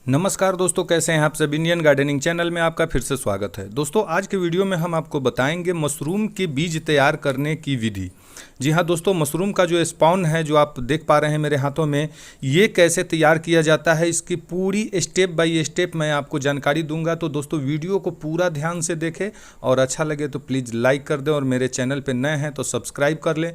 नमस्कार दोस्तों, कैसे हैं आप सब। इंडियन गार्डनिंग चैनल में आपका फिर से स्वागत है। दोस्तों, आज के वीडियो में हम आपको बताएंगे मशरूम के बीज तैयार करने की विधि। जी हाँ दोस्तों, मशरूम का जो स्पॉन है जो आप देख पा रहे हैं मेरे हाथों में, ये कैसे तैयार किया जाता है, इसकी पूरी स्टेप बाय स्टेप मैं आपको जानकारी दूंगा। तो दोस्तों, वीडियो को पूरा ध्यान से देखें और अच्छा लगे तो प्लीज़ लाइक कर दें और मेरे चैनल पर नए हैं तो सब्सक्राइब कर लें।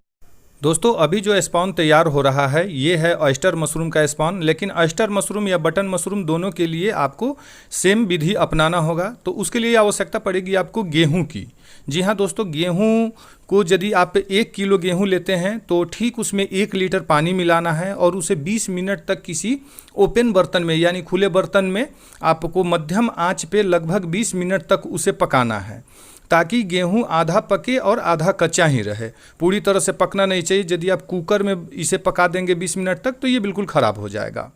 दोस्तों, अभी जो स्पॉन तैयार हो रहा है ये है ऑयस्टर मशरूम का स्पॉन, लेकिन ऑयस्टर मशरूम या बटन मशरूम दोनों के लिए आपको सेम विधि अपनाना होगा। तो उसके लिए आवश्यकता पड़ेगी आपको गेहूं की। जी हाँ दोस्तों, गेहूं को यदि आप 1 किलो गेहूं लेते हैं तो ठीक उसमें 1 लीटर पानी मिलाना है और उसे 20 मिनट तक किसी ओपन बर्तन में यानी खुले बर्तन में आपको मध्यम आंच पे लगभग 20 मिनट तक उसे पकाना है, ताकि गेहूं आधा पके और आधा कच्चा ही रहे। पूरी तरह से पकना नहीं चाहिए। यदि आप कुकर में इसे पका देंगे 20 मिनट तक तो ये बिल्कुल ख़राब हो जाएगा।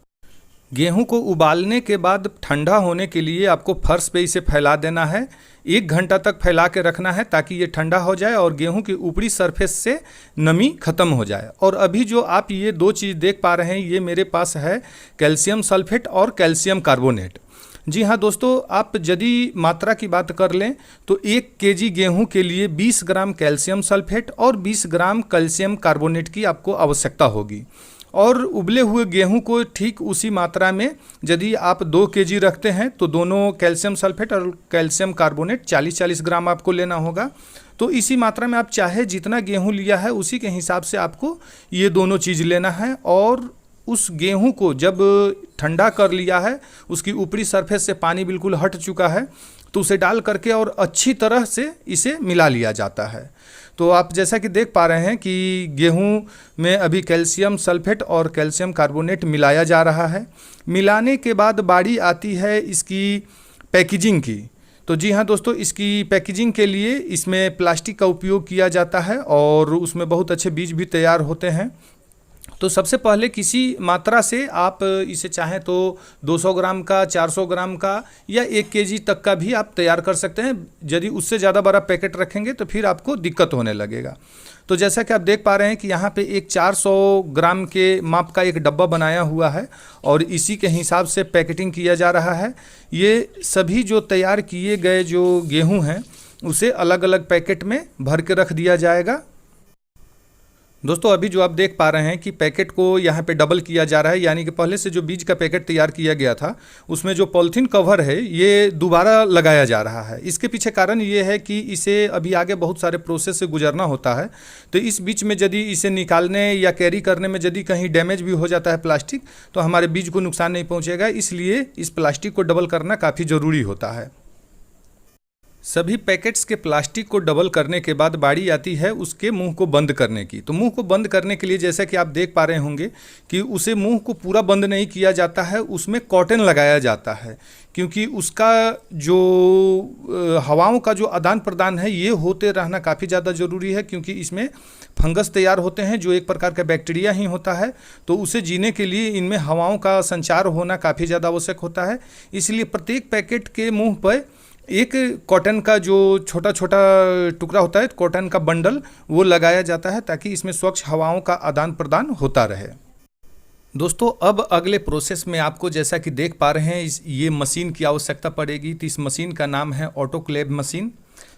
गेहूं को उबालने के बाद ठंडा होने के लिए आपको फर्श पे इसे फैला देना है। 1 घंटा तक फैला के रखना है ताकि ये ठंडा हो जाए और गेहूं की ऊपरी सरफेस से नमी खत्म हो जाए। और अभी जो आप ये 2 चीज़ देख पा रहे हैं, ये मेरे पास है कैल्शियम सल्फेट और कैल्शियम कार्बोनेट। जी हाँ दोस्तों, आप यदि मात्रा की बात कर लें तो 1 केजी गेहूं के लिए 20 ग्राम कैल्शियम सल्फेट और 20 ग्राम कैल्शियम कार्बोनेट की आपको आवश्यकता होगी। और उबले हुए गेहूं को ठीक उसी मात्रा में यदि आप 2 केजी रखते हैं तो दोनों कैल्शियम सल्फेट और कैल्शियम कार्बोनेट 40-40 ग्राम आपको लेना होगा। तो इसी मात्रा में आप चाहे जितना गेहूं लिया है उसी के हिसाब से आपको ये दोनों चीज़ लेना है। और उस गेहूं को जब ठंडा कर लिया है, उसकी ऊपरी सरफेस से पानी बिल्कुल हट चुका है, तो उसे डाल करके और अच्छी तरह से इसे मिला लिया जाता है। तो आप जैसा कि देख पा रहे हैं कि गेहूं में अभी कैल्शियम सल्फेट और कैल्शियम कार्बोनेट मिलाया जा रहा है। मिलाने के बाद बारी आती है इसकी पैकेजिंग की। तो जी हाँ दोस्तों, इसकी पैकेजिंग के लिए इसमें प्लास्टिक का उपयोग किया जाता है और उसमें बहुत अच्छे बीज भी तैयार होते हैं। तो सबसे पहले किसी मात्रा से आप इसे चाहें तो 200 ग्राम का, 400 ग्राम का या 1 केजी तक का भी आप तैयार कर सकते हैं। यदि उससे ज़्यादा बड़ा पैकेट रखेंगे तो फिर आपको दिक्कत होने लगेगा। तो जैसा कि आप देख पा रहे हैं कि यहाँ पे एक 400 ग्राम के माप का एक डब्बा बनाया हुआ है और इसी के हिसाब से पैकेटिंग किया जा रहा है। ये सभी जो तैयार किए गए जो गेहूँ हैं उसे अलग अलग पैकेट में भर के रख दिया जाएगा। दोस्तों, अभी जो आप देख पा रहे हैं कि पैकेट को यहाँ पे डबल किया जा रहा है, यानी कि पहले से जो बीज का पैकेट तैयार किया गया था उसमें जो पॉलीथीन कवर है ये दोबारा लगाया जा रहा है। इसके पीछे कारण ये है कि इसे अभी आगे बहुत सारे प्रोसेस से गुजरना होता है। तो इस बीच में यदि इसे निकालने या कैरी करने में यदि कहीं डैमेज भी हो जाता है प्लास्टिक, तो हमारे बीज को नुकसान नहीं पहुँचेगा। इसलिए इस प्लास्टिक को डबल करना काफ़ी ज़रूरी होता है। सभी पैकेट्स के प्लास्टिक को डबल करने के बाद बारी आती है उसके मुंह को बंद करने की। तो मुंह को बंद करने के लिए जैसा कि आप देख पा रहे होंगे कि उसे मुंह को पूरा बंद नहीं किया जाता है, उसमें कॉटन लगाया जाता है, क्योंकि उसका जो हवाओं का जो आदान प्रदान है ये होते रहना काफ़ी ज़्यादा ज़रूरी है, क्योंकि इसमें फंगस तैयार होते हैं जो एक प्रकार का बैक्टीरिया ही होता है। तो उसे जीने के लिए इनमें हवाओं का संचार होना काफ़ी ज़्यादा आवश्यक होता है। इसलिए प्रत्येक पैकेट के मुंह पर एक कॉटन का जो छोटा छोटा टुकड़ा होता है, कॉटन का बंडल, वो लगाया जाता है ताकि इसमें स्वच्छ हवाओं का आदान प्रदान होता रहे। दोस्तों, अब अगले प्रोसेस में आपको जैसा कि देख पा रहे हैं ये मशीन की आवश्यकता पड़ेगी। तो इस मशीन का नाम है ऑटोक्लेव मशीन।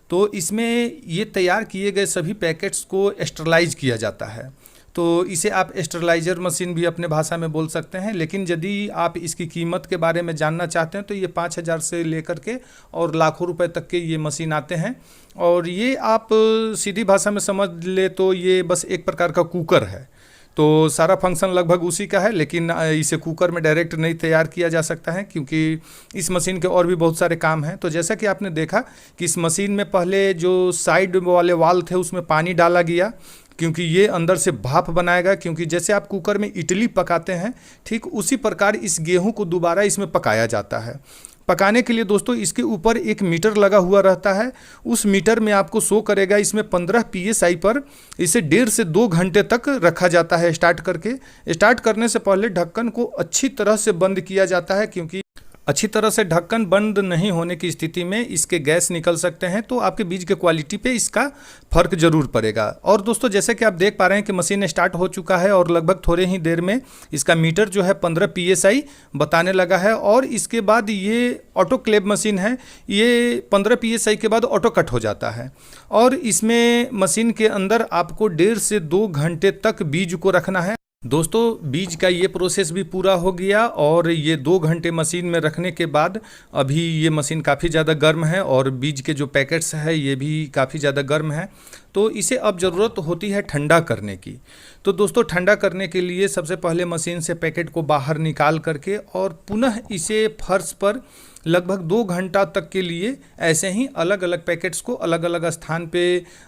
तो इसमें ये तैयार किए गए सभी पैकेट्स को स्टरलाइज किया जाता है। तो इसे आप स्टरलाइजर मशीन भी अपने भाषा में बोल सकते हैं। लेकिन यदि आप इसकी कीमत के बारे में जानना चाहते हैं तो ये 5,000 से लेकर के और लाखों रुपए तक के ये मशीन आते हैं। और ये आप सीधी भाषा में समझ ले तो ये बस एक प्रकार का कुकर है। तो सारा फंक्शन लगभग उसी का है, लेकिन इसे कुकर में डायरेक्ट नहीं तैयार किया जा सकता है क्योंकि इस मशीन के और भी बहुत सारे काम हैं। तो जैसा कि आपने देखा कि इस मशीन में पहले जो साइड वाले वाल थे उसमें पानी डाला गया, क्योंकि ये अंदर से भाप बनाएगा। क्योंकि जैसे आप कुकर में इडली पकाते हैं ठीक उसी प्रकार इस गेहूं को दोबारा इसमें पकाया जाता है। पकाने के लिए दोस्तों इसके ऊपर एक मीटर लगा हुआ रहता है। उस मीटर में आपको शो करेगा इसमें 15 PSI पर इसे 1.5 से 2 घंटे तक रखा जाता है। स्टार्ट करने से पहले ढक्कन को अच्छी तरह से बंद किया जाता है, क्योंकि अच्छी तरह से ढक्कन बंद नहीं होने की स्थिति में इसके गैस निकल सकते हैं, तो आपके बीज के क्वालिटी पे इसका फर्क जरूर पड़ेगा। और दोस्तों जैसे कि आप देख पा रहे हैं कि मशीन स्टार्ट हो चुका है और लगभग थोड़े ही देर में इसका मीटर जो है 15 PSI बताने लगा है। और इसके बाद ये ऑटो क्लेव मशीन है, ये 15 PSI के बाद ऑटो कट हो जाता है। और इसमें मशीन के अंदर आपको 1.5 से 2 घंटे तक बीज को रखना है। दोस्तों बीज का ये प्रोसेस भी पूरा हो गया और ये 2 घंटे मशीन में रखने के बाद अभी ये मशीन काफ़ी ज़्यादा गर्म है और बीज के जो पैकेट्स है ये भी काफ़ी ज़्यादा गर्म है। तो इसे अब ज़रूरत होती है ठंडा करने की। तो दोस्तों ठंडा करने के लिए सबसे पहले मशीन से पैकेट को बाहर निकाल करके और पुनः इसे फर्श पर लगभग 2 घंटा तक के लिए ऐसे ही अलग अलग पैकेट्स को अलग अलग स्थान पे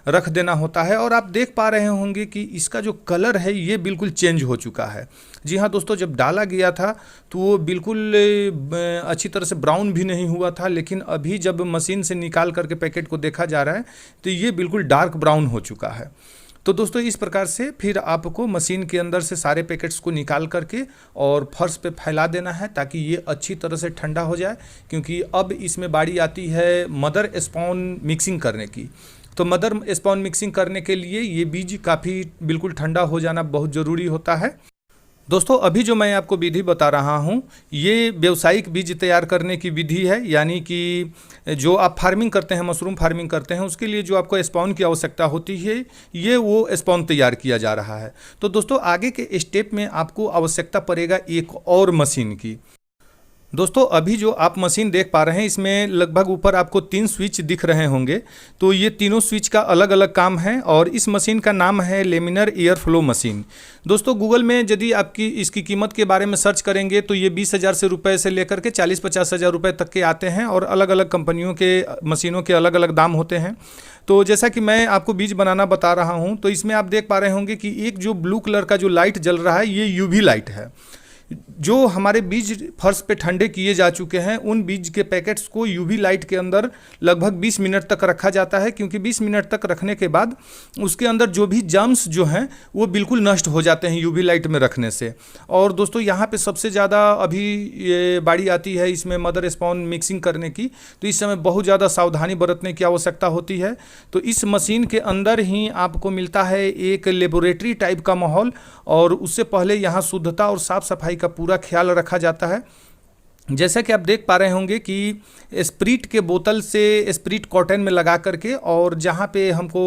रख देना होता है। और आप देख पा रहे होंगे कि इसका जो कलर है ये बिल्कुल चेंज हो चुका है। जी हाँ दोस्तों, जब डाला गया था तो वो बिल्कुल अच्छी तरह से ब्राउन भी नहीं हुआ था, लेकिन अभी जब मशीन से निकाल करके पैकेट को देखा जा रहा है तो ये बिल्कुल डार्क ब्राउन हो चुका है। तो दोस्तों इस प्रकार से फिर आपको मशीन के अंदर से सारे पैकेट्स को निकाल करके और फर्श पे फैला देना है ताकि ये अच्छी तरह से ठंडा हो जाए, क्योंकि अब इसमें बारी आती है मदर स्पॉन मिक्सिंग करने की। तो मदर स्पॉन मिक्सिंग करने के लिए ये बीज काफ़ी बिल्कुल ठंडा हो जाना बहुत ज़रूरी होता है। दोस्तों अभी जो मैं आपको विधि बता रहा हूँ ये व्यावसायिक बीज तैयार करने की विधि है, यानी कि जो आप फार्मिंग करते हैं, मशरूम फार्मिंग करते हैं, उसके लिए जो आपको स्पॉन की आवश्यकता होती है ये वो स्पॉन तैयार किया जा रहा है। तो दोस्तों आगे के स्टेप में आपको आवश्यकता पड़ेगा एक और मशीन की। दोस्तों अभी जो आप मशीन देख पा रहे हैं इसमें लगभग ऊपर आपको 3 स्विच दिख रहे होंगे। तो ये तीनों स्विच का अलग अलग काम है और इस मशीन का नाम है लेमिनर एयर फ्लो मशीन। दोस्तों गूगल में यदि आपकी इसकी कीमत के बारे में सर्च करेंगे तो ये 20,000 से रुपये से लेकर के 40-50 हज़ार रुपये तक के आते हैं और अलग अलग कंपनियों के मशीनों के अलग अलग दाम होते हैं। तो जैसा कि मैं आपको बीज बनाना बता रहा हूँ तो इसमें आप देख पा रहे होंगे कि एक जो ब्लू कलर का जो लाइट जल रहा है ये UV लाइट है। जो हमारे बीज फर्श पे ठंडे किए जा चुके हैं उन बीज के पैकेट्स को UV लाइट के अंदर लगभग 20 मिनट तक रखा जाता है, क्योंकि 20 मिनट तक रखने के बाद उसके अंदर जो भी जर्म्स जो हैं वो बिल्कुल नष्ट हो जाते हैं UV लाइट में रखने से। और दोस्तों यहाँ पे सबसे ज़्यादा अभी ये बारी आती है इसमें मदर स्पॉन मिक्सिंग करने की, तो इस समय बहुत ज़्यादा सावधानी बरतने की आवश्यकता होती है। तो इस मशीन के अंदर ही आपको मिलता है एक लेबोरेटरी टाइप का माहौल और उससे पहले यहाँ शुद्धता और साफ़ सफाई का पूरा ख्याल रखा जाता है। जैसा कि आप देख पा रहे होंगे कि स्प्रिट के बोतल से स्प्रिट कॉटन में लगा करके और जहाँ पे हमको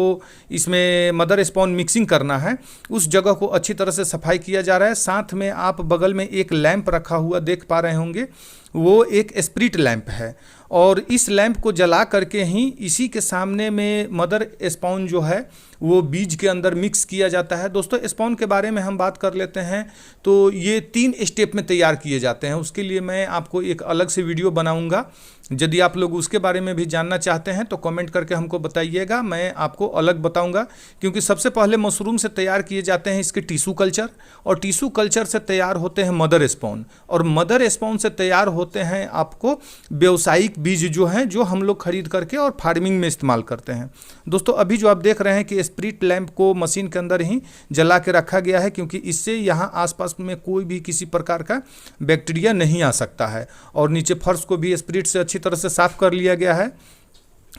इसमें मदर स्पॉन मिक्सिंग करना है उस जगह को अच्छी तरह से सफाई किया जा रहा है। साथ में आप बगल में एक लैंप रखा हुआ देख पा रहे होंगे, वो एक स्प्रिट लैंप है और इस लैंप को जला करके ही इसी के सामने में मदर स्पॉन जो है वो बीज के अंदर मिक्स किया जाता है। दोस्तों स्पॉन के बारे में हम बात कर लेते हैं तो ये 3 स्टेप में तैयार किए जाते हैं। उसके लिए मैं आपको एक अलग से वीडियो बनाऊंगा, यदि आप लोग उसके बारे में भी जानना चाहते हैं तो कमेंट करके हमको बताइएगा, मैं आपको अलग बताऊंगा। क्योंकि सबसे पहले मशरूम से तैयार किए जाते हैं इसके टिश्यू कल्चर और टिश्यू कल्चर से तैयार होते हैं मदर स्पॉन और मदर स्पॉन से तैयार होते हैं आपको व्यावसायिक बीज जो हैं जो हम लोग खरीद करके और फार्मिंग में इस्तेमाल करते हैं। दोस्तों अभी जो आप देख रहे हैं कि स्प्रिट लैंप को मशीन के अंदर ही जला के रखा गया है, क्योंकि इससे यहाँ आसपास में कोई भी किसी प्रकार का बैक्टीरिया नहीं आ सकता है। और नीचे फर्श को भी स्प्रिट से अच्छी तरह से साफ कर लिया गया है।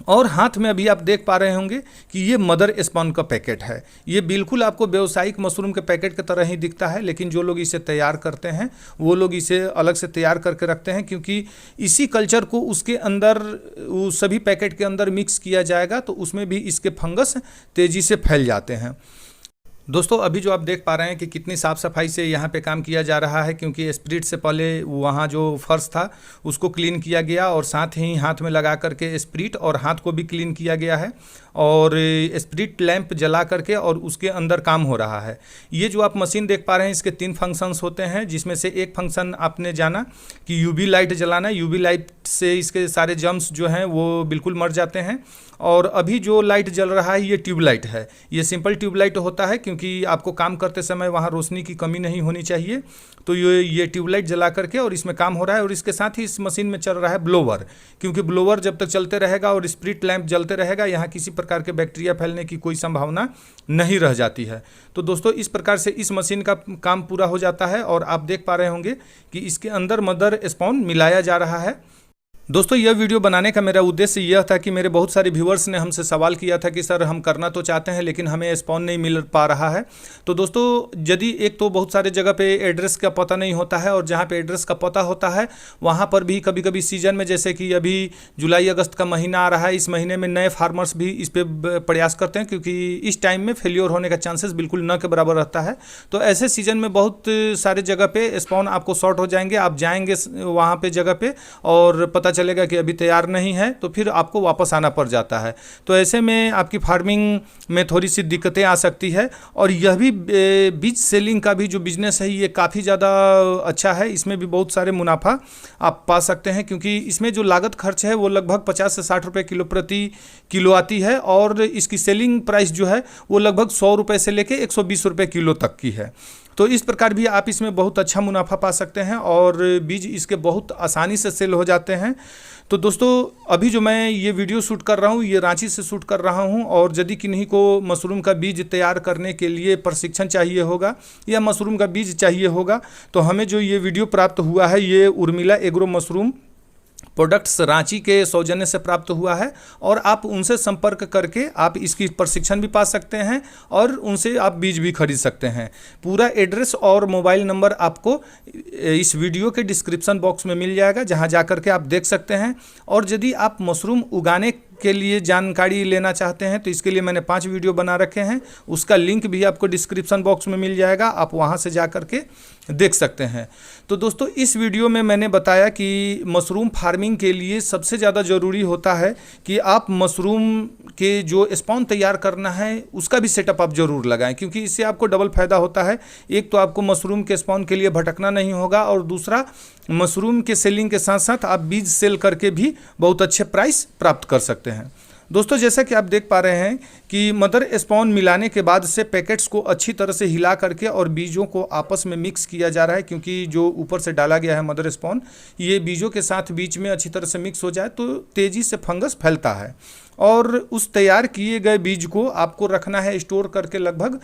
और हाथ में अभी आप देख पा रहे होंगे कि ये मदर स्पॉन का पैकेट है। ये बिल्कुल आपको व्यावसायिक मशरूम के पैकेट की तरह ही दिखता है, लेकिन जो लोग इसे तैयार करते हैं वो लोग इसे अलग से तैयार करके रखते हैं, क्योंकि इसी कल्चर को उसके अंदर सभी पैकेट के अंदर मिक्स किया जाएगा तो उसमें भी इसके फंगस तेज़ी से फैल जाते हैं। दोस्तों अभी जो आप देख पा रहे हैं कि कितनी साफ़ सफाई से यहाँ पे काम किया जा रहा है, क्योंकि स्प्रिट से पहले वहाँ जो फर्श था उसको क्लीन किया गया और साथ ही हाथ में लगा करके स्प्रिट और हाथ को भी क्लीन किया गया है और स्प्रिट लैंप जला करके और उसके अंदर काम हो रहा है। ये जो आप मशीन देख पा रहे हैं इसके 3 फंक्शंस होते हैं, जिसमें से एक फंक्शन आपने जाना कि UV लाइट जलाना। UV लाइट से इसके सारे जर्म्स जो हैं वो बिल्कुल मर जाते हैं। और अभी जो लाइट जल रहा है ये ट्यूबलाइट है, ये सिंपल ट्यूबलाइट होता है क्योंकि आपको काम करते समय वहाँ रोशनी की कमी नहीं होनी चाहिए। तो ये ट्यूबलाइट जला करके और इसमें काम हो रहा है। और इसके साथ ही इस मशीन में चल रहा है ब्लोवर, क्योंकि ब्लोवर जब तक चलते रहेगा और स्प्रिट लैंप जलते रहेगा, यहाँ किसी प्रकार के बैक्टीरिया फैलने की कोई संभावना नहीं रह जाती है। तो दोस्तों इस प्रकार से इस मशीन का काम पूरा हो जाता है और आप देख पा रहे होंगे कि इसके अंदर मदर स्पॉन मिलाया जा रहा है। दोस्तों यह वीडियो बनाने का मेरा उद्देश्य यह था कि मेरे बहुत सारे व्यूअर्स ने हमसे सवाल किया था कि सर हम करना तो चाहते हैं लेकिन हमें स्पॉन नहीं मिल पा रहा है। तो दोस्तों यदि एक तो बहुत सारे जगह पे एड्रेस का पता नहीं होता है, और जहाँ पे एड्रेस का पता होता है वहाँ पर भी कभी कभी सीजन में, जैसे कि अभी जुलाई अगस्त का महीना आ रहा है, इस महीने में नए फार्मर्स भी इस पर प्रयास करते हैं, क्योंकि इस टाइम में फेल्योर होने का चांसेस बिल्कुल न के बराबर रहता है। तो ऐसे सीजन में बहुत सारे जगह पे स्पॉन आपको शॉर्ट हो जाएंगे। आप जाएंगे वहाँ पे जगह पे और पता चलेगा कि अभी तैयार नहीं है, तो फिर आपको वापस आना पड़ जाता है। तो ऐसे में आपकी फार्मिंग में थोड़ी सी दिक्कतें आ सकती है। और यह भी बीज सेलिंग का भी जो बिजनेस है ये काफ़ी ज़्यादा अच्छा है। इसमें भी बहुत सारे मुनाफा आप पा सकते हैं, क्योंकि इसमें जो लागत खर्च है वो लगभग 50 से 60 रुपये किलो प्रति किलो आती है, और इसकी सेलिंग प्राइस जो है वो लगभग 100 रुपये से लेके 120 रुपये किलो तक की है। तो इस प्रकार भी आप इसमें बहुत अच्छा मुनाफा पा सकते हैं, और बीज इसके बहुत आसानी से सेल हो जाते हैं। तो दोस्तों अभी जो मैं ये वीडियो शूट कर रहा हूँ ये रांची से शूट कर रहा हूँ, और यदि किन्हीं को मशरूम का बीज तैयार करने के लिए प्रशिक्षण चाहिए होगा या मशरूम का बीज चाहिए होगा, तो हमें जो ये वीडियो प्राप्त हुआ है ये Urmila agro mushroom products Ranchi के सौजन्य से प्राप्त हुआ है। और आप उनसे संपर्क करके आप इसकी प्रशिक्षण भी पा सकते हैं और उनसे आप बीज भी खरीद सकते हैं। पूरा एड्रेस और मोबाइल नंबर आपको इस वीडियो के डिस्क्रिप्शन बॉक्स में मिल जाएगा, जहां जाकर के आप देख सकते हैं। और यदि आप मशरूम उगाने के लिए जानकारी लेना चाहते हैं तो इसके लिए मैंने 5 वीडियो बना रखे हैं, उसका लिंक भी आपको डिस्क्रिप्शन बॉक्स में मिल जाएगा, आप वहां से जा कर के देख सकते हैं। तो दोस्तों इस वीडियो में मैंने बताया कि मशरूम फार्मिंग के लिए सबसे ज़्यादा ज़रूरी होता है कि आप मशरूम के जो स्पॉन तैयार करना है उसका भी सेटअप आप ज़रूर लगाएं, क्योंकि इससे आपको डबल फायदा होता है। एक तो आपको मशरूम के स्पॉन के लिए भटकना नहीं होगा, और दूसरा मशरूम के सेलिंग के साथ साथ आप बीज सेल करके भी बहुत अच्छे प्राइस प्राप्त कर सकते हैं। दोस्तों जैसा कि आप देख पा रहे हैं कि मदर स्पॉन मिलाने के बाद से पैकेट्स को अच्छी तरह से हिला करके और बीजों को आपस में मिक्स किया जा रहा है, क्योंकि जो ऊपर से डाला गया है मदर स्पॉन ये बीजों के साथ बीच में अच्छी तरह से मिक्स हो जाए तो तेज़ी से फंगस फैलता है। और उस तैयार किए गए बीज को आपको रखना है स्टोर करके लगभग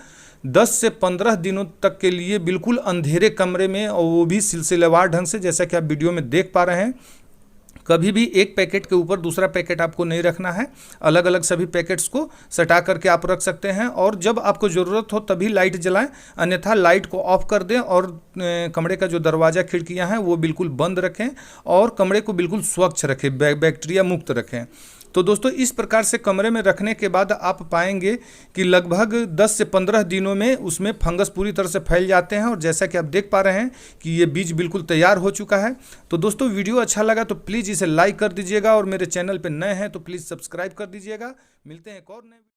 10 से 15 दिनों तक के लिए बिल्कुल अंधेरे कमरे में, और वो भी सिलसिलेवार ढंग से, जैसा कि आप वीडियो में देख पा रहे हैं। कभी भी एक पैकेट के ऊपर दूसरा पैकेट आपको नहीं रखना है, अलग अलग सभी पैकेट्स को सटा करके आप रख सकते हैं। और जब आपको ज़रूरत हो तभी लाइट जलाएं, अन्यथा लाइट को ऑफ कर दें। और कमरे का जो दरवाज़ा खिड़कियां हैं वो बिल्कुल बंद रखें, और कमरे को बिल्कुल स्वच्छ रखें, बैक्टीरिया मुक्त रखें। तो दोस्तों इस प्रकार से कमरे में रखने के बाद आप पाएंगे कि लगभग 10 से 15 दिनों में उसमें फंगस पूरी तरह से फैल जाते हैं। और जैसा कि आप देख पा रहे हैं कि ये बीज बिल्कुल तैयार हो चुका है। तो दोस्तों वीडियो अच्छा लगा तो प्लीज़ इसे लाइक कर दीजिएगा, और मेरे चैनल पर नए हैं तो प्लीज़ सब्सक्राइब कर दीजिएगा। मिलते हैं एक और नए